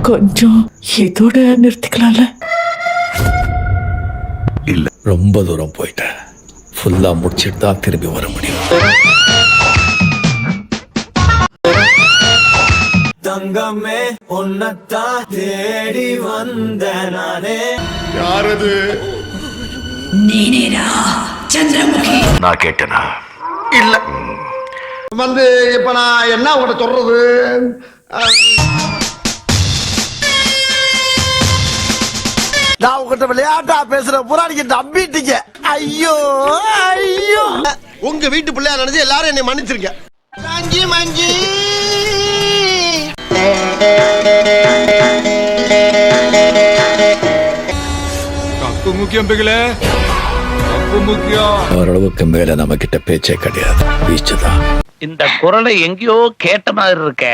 கொஞ்சம் இதோட நிறுத்திக்கலாம்ல? இல்ல, ரொம்ப தூரம் போயிட்டேன். ஃபுல்லா முடிச்சிட்டு தான் திரும்பி வர முடியும். தங்கமே உன்னத்தான் தேடி வந்த நானே. யாரது? நீனேடா சந்திரமுகி. நான் கேட்டேனா? இல்ல. இப்ப நான் என்ன உங்கள்கிட்ட சொல்றது? நான் உங்ககிட்ட விளையாட்டா பேசுற புராணிக்கு நம்பிட்டீங்க. ஐயோ ஐயோ, உங்க வீட்டு பிள்ளையா நினைச்சு எல்லாரும் என்னை மன்னிச்சிருங்க. மஞ்சி மஞ்சி தப்பு முக்கியம் பிகலே, தப்பு முக்கியம். ஓரளவுக்கு மேல நம்ம கிட்ட பேச்சே கிடையாது. வீச்சுதான். இந்த குரலை எங்கேயோ கேட்ட மாதிரி இருக்க.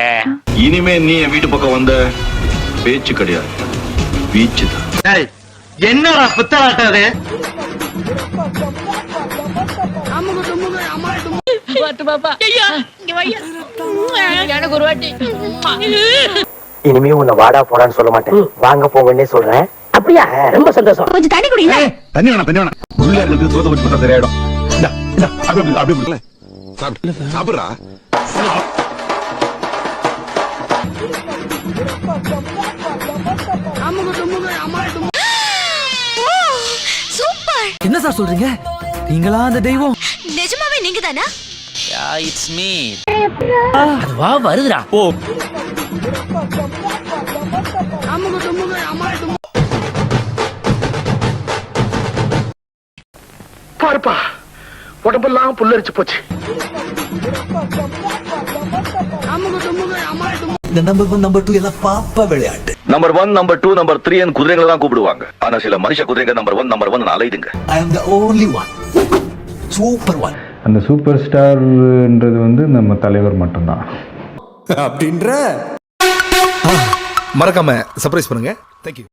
இனிமே நீ என் வீட்டு பக்கம் வந்த பேச்சு கிடையாது, வீச்சுதான். என்னடா புத்தலாட்டாது? இனிமே உன்னை வாடா போடான்னு சொல்ல மாட்டேன், வாங்க போங்கன்னே சொல்றேன். அப்படியா? ரொம்ப சந்தோஷம். கொஞ்சம் தண்ணி குடிங்க. தண்ணி வேணாம், தண்ணி வேணாம். உள்ள இருக்கு சோத வச்சு போட்டா சரியாயிடும். அப்படி சாப்பிடுறா. சூப்பர். என்ன சார் சொல்றீங்க? நீங்களா அந்த தெய்வம்? நிஜமாவே நீங்க தானா? It's me. அதுவா வருதுடா. ஓ பாருப்பா, உடம்பெல்லாம் புல்லரிச்சு போச்சு. இந்த நம்பர் 1 நம்பர் 2 எல்லாம் பாப்பா விளையாட்டு. நம்பர் 1 நம்பர் 2 நம்பர் 3 குதிரைகளை தான் கூப்பிடுவாங்க. ஆனா சில மனுஷ குதிரைங்க நம்பர் 1 நம்பர் 1 அலையுதுங்க. I am the only one. Super one. அந்த சூப்பர் ஸ்டார்ன்றது வந்து நம்ம தலைவர் மட்டும்தான். அப்படின்ற மறக்காம சர்ப்ரைஸ் பண்ணுங்க. தேங்க்யூ.